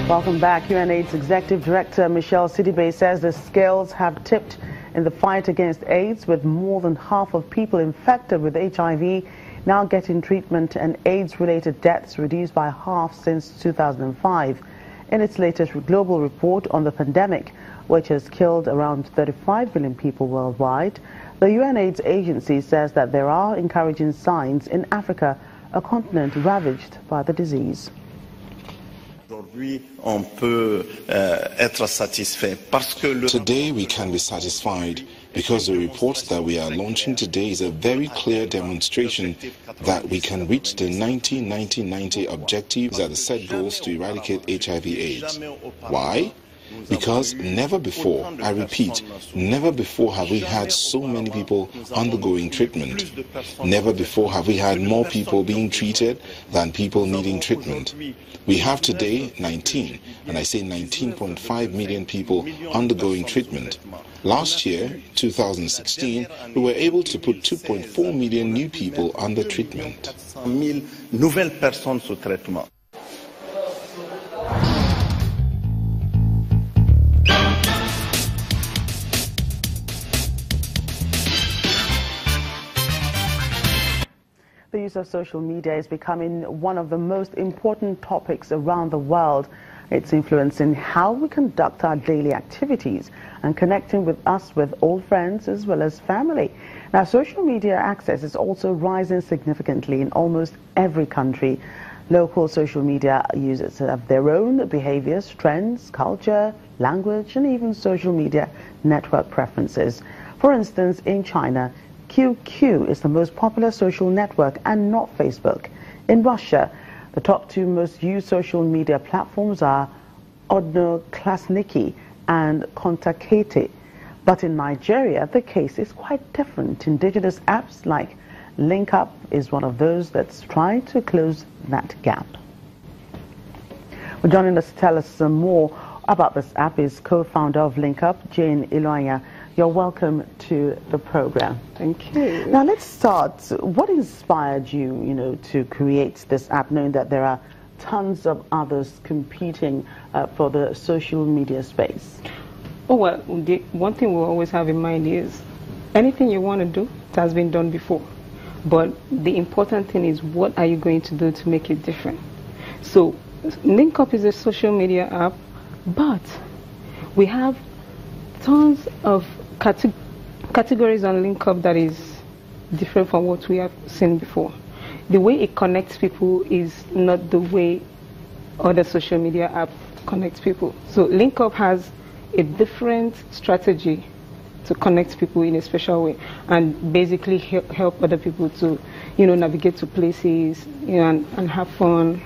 Welcome back. UNAIDS Executive Director Michelle Sidibe says the scales have tipped in the fight against AIDS, with more than half of people infected with HIV now getting treatment and AIDS-related deaths reduced by half since 2005. In its latest global report on the pandemic, which has killed around 35 million people worldwide, the UNAIDS agency says that there are encouraging signs in Africa, a continent ravaged by the disease. Today we can be satisfied because the report that we are launching today is a very clear demonstration that we can reach the 90-90-90 objectives that the set goals to eradicate HIV/AIDS. Why? Because never before, I repeat, never before have we had so many people undergoing treatment. Never before have we had more people being treated than people needing treatment. We have today 19, and I say 19.5 million people undergoing treatment. Last year, 2016, we were able to put 2.4 million new people under treatment. The use of social media is becoming one of the most important topics around the world. It's influencing how we conduct our daily activities and connecting with old friends as well as family. Now, social media access is also rising significantly in almost every country. Local social media users have their own behaviors, trends, culture, language, and even social media network preferences. For instance, in China, QQ is the most popular social network and not Facebook. In Russia, the top two most used social media platforms are Odnoklassniki and Kontakte. But in Nigeria, the case is quite different. Indigenous apps like LinkUp is one of those that's trying to close that gap. Well, joining us to tell us some more about this app is co-founder of LinkUp, Jane Iloanya. You're welcome to the program. Thank you. Now let's start. What inspired you, to create this app, knowing that there are tons of others competing for the social media space? Oh, well, the one thing we always have in mind is anything you want to do, it has been done before. But the important thing is, what are you going to do to make it different? So LinkUp is a social media app, but we have tons of categories on LinkUp that is different from what we have seen before. The way it connects people is not the way other social media apps connect people. So LinkUp has a different strategy to connect people in a special way and basically help other people to, navigate to places, and have fun.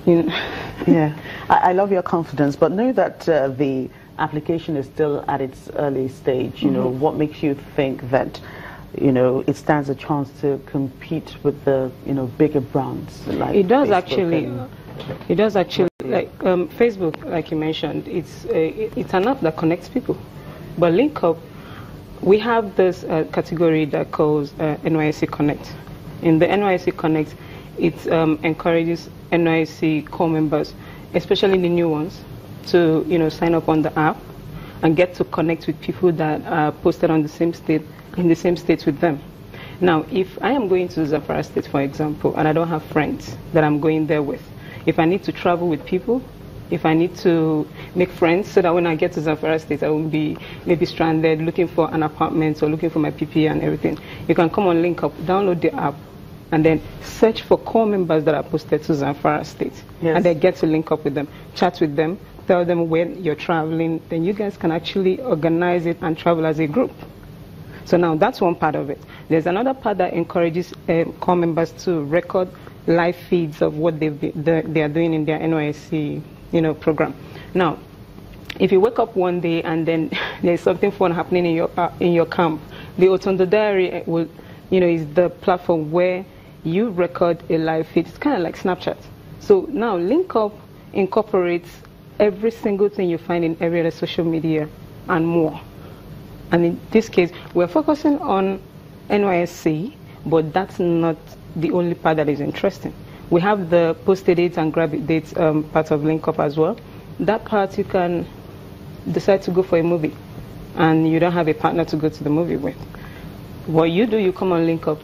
Yeah, I love your confidence, but know that the application is still at its early stage. What makes you think that it stands a chance to compete with the bigger brands like it does Facebook actually like Facebook, like you mentioned, it's an app that connects people. But LinkUp, we have this category that calls NYSC Connect. In the NYSC Connect, it encourages NYSC core members, especially the new ones, to sign up on the app and get to connect with people that are posted on the same state, in the same state with them. Now, if I am going to Zamfara State, for example, and I don't have friends that I'm going there with, if I need to travel with people, if I need to make friends so that when I get to Zamfara State, I won't be maybe stranded looking for an apartment or looking for my PPE and everything, you can come on LinkUp, download the app, and then search for core members that are posted to Zamfara State. Yes. And then get to link up with them, chat with them, tell them when you're traveling, then you guys can actually organize it and travel as a group. So now that's one part of it. There's another part that encourages core members to record live feeds of what they are doing in their NYSC program. Now, if you wake up one day and then there's something fun happening in your camp, the Otondo Diary will, is the platform where you record a live feed. It's kind of like Snapchat. So now LinkUp incorporates every single thing you find in every other social media and more. And in this case, we're focusing on NYSC, but that's not the only part that is interesting. We have the post a date and grab a date part of Link Up as well. That part you can decide to go for a movie, and you don't have a partner to go to the movie with. What you do, you come on Link Up,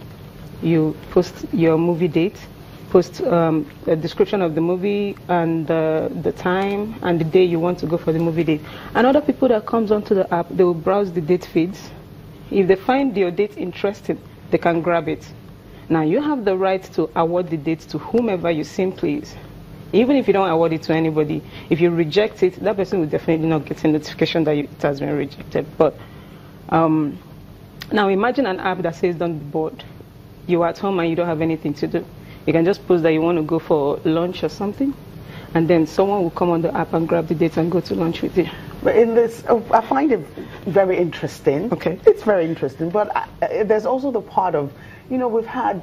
you post your movie date, post a description of the movie and the time and the day you want to go for the movie date. And other people that comes onto the app, they will browse the date feeds. If they find your date interesting, they can grab it. Now you have the right to award the date to whomever you seem please. Even if you don't award it to anybody, if you reject it, that person will definitely not get a notification that it has been rejected. But now imagine an app that says don't be bored. You're at home and you don't have anything to do. You can just post that you want to go for lunch or something, and then someone will come on the app and grab the date and go to lunch with you. But in this, I find it very interesting. Okay. It's very interesting, but there's also the part of, we've had,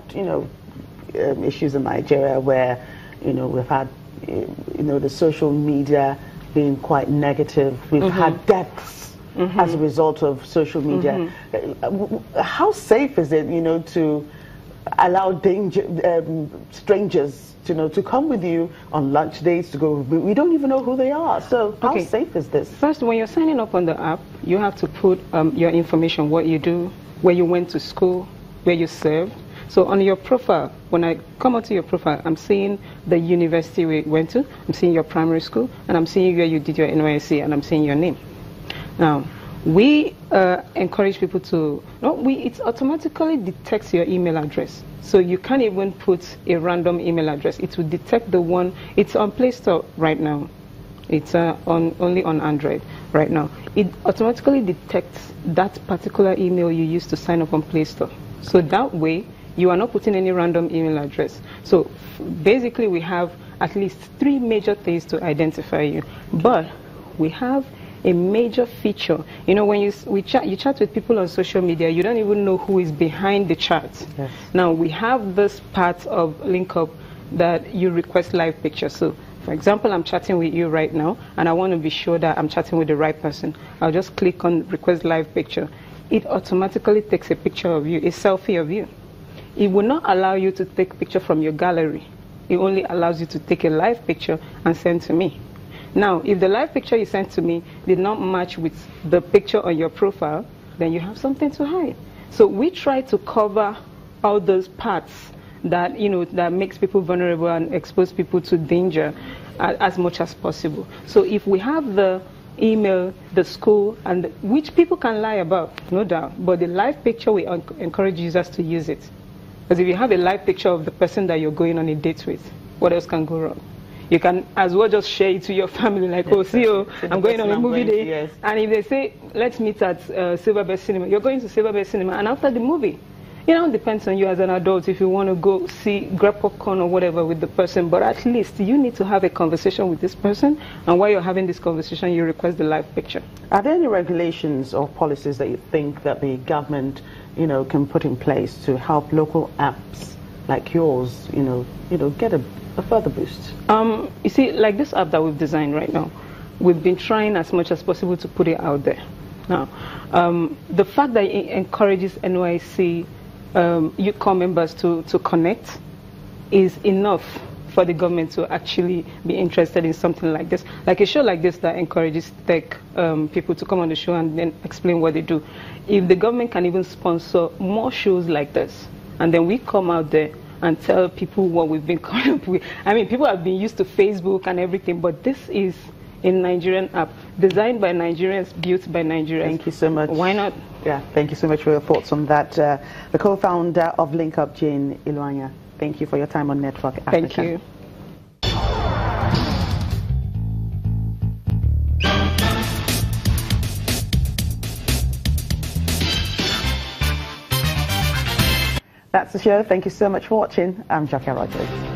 issues in Nigeria where, we've had, the social media being quite negative. We've had deaths as a result of social media. How safe is it, to allow strangers to come with you on lunch dates to go? We don't even know who they are. So how safe is this? First, when you're signing up on the app, you have to put your information, what you do, where you went to school, where you served. So on your profile, when I come onto your profile, I'm seeing the university where you went to, I'm seeing your primary school, and I'm seeing where you did your NYSC, and I'm seeing your name. Now, we encourage people to, it automatically detects your email address. So you can't even put a random email address. It will detect the one, it's on Play Store right now. It's only on Android right now. It automatically detects that particular email you used to sign up on Play Store. So that way, you are not putting any random email address. So basically, we have at least 3 major things to identify you. But we have a major feature. When you chat with people on social media, you don't even know who is behind the chat. Yes. Now, we have this part of Link Up that you request live pictures. So, for example, I'm chatting with you right now, and I want to be sure that I'm chatting with the right person. I'll just click on request live picture. It automatically takes a picture of you, a selfie of you. It will not allow you to take a picture from your gallery. It only allows you to take a live picture and send to me. Now, if the live picture you sent to me did not match with the picture on your profile, then you have something to hide. So we try to cover all those parts that, that makes people vulnerable and expose people to danger as much as possible. So if we have the email, the school, and which people can lie about, no doubt, but the live picture, we encourage users to use it. Because if you have a live picture of the person that you're going on a date with, what else can go wrong? You can as well just share it to your family, like, oh, see you, I'm going on a movie day. Yes. And if they say, let's meet at Silverbird Cinema, you're going to Silverbird Cinema, and after the movie, it depends on you as an adult if you want to go grab popcorn or whatever with the person, but at least you need to have a conversation with this person, and while you're having this conversation, you request the live picture. Are there any regulations or policies that you think that the government, can put in place to help local apps like yours, get a further boost? You see, like this app that we've designed right now, we've been trying as much as possible to put it out there. Now, the fact that it encourages NYC YouCorps members to connect is enough for the government to actually be interested in something like this. Like a show like this that encourages tech people to come on the show and then explain what they do. If the government can even sponsor more shows like this, and then we come out there and tell people what we've been coming up with. I mean, people have been used to Facebook and everything, but this is a Nigerian app, designed by Nigerians, built by Nigerians. Thank you so much. Why not? Yeah, thank you so much for your thoughts on that. The co-founder of Link Up, Jane Iluanya, thank you for your time on Network Africa. Thank you. That's the show. Thank you so much for watching. I'm Jackie Rogers.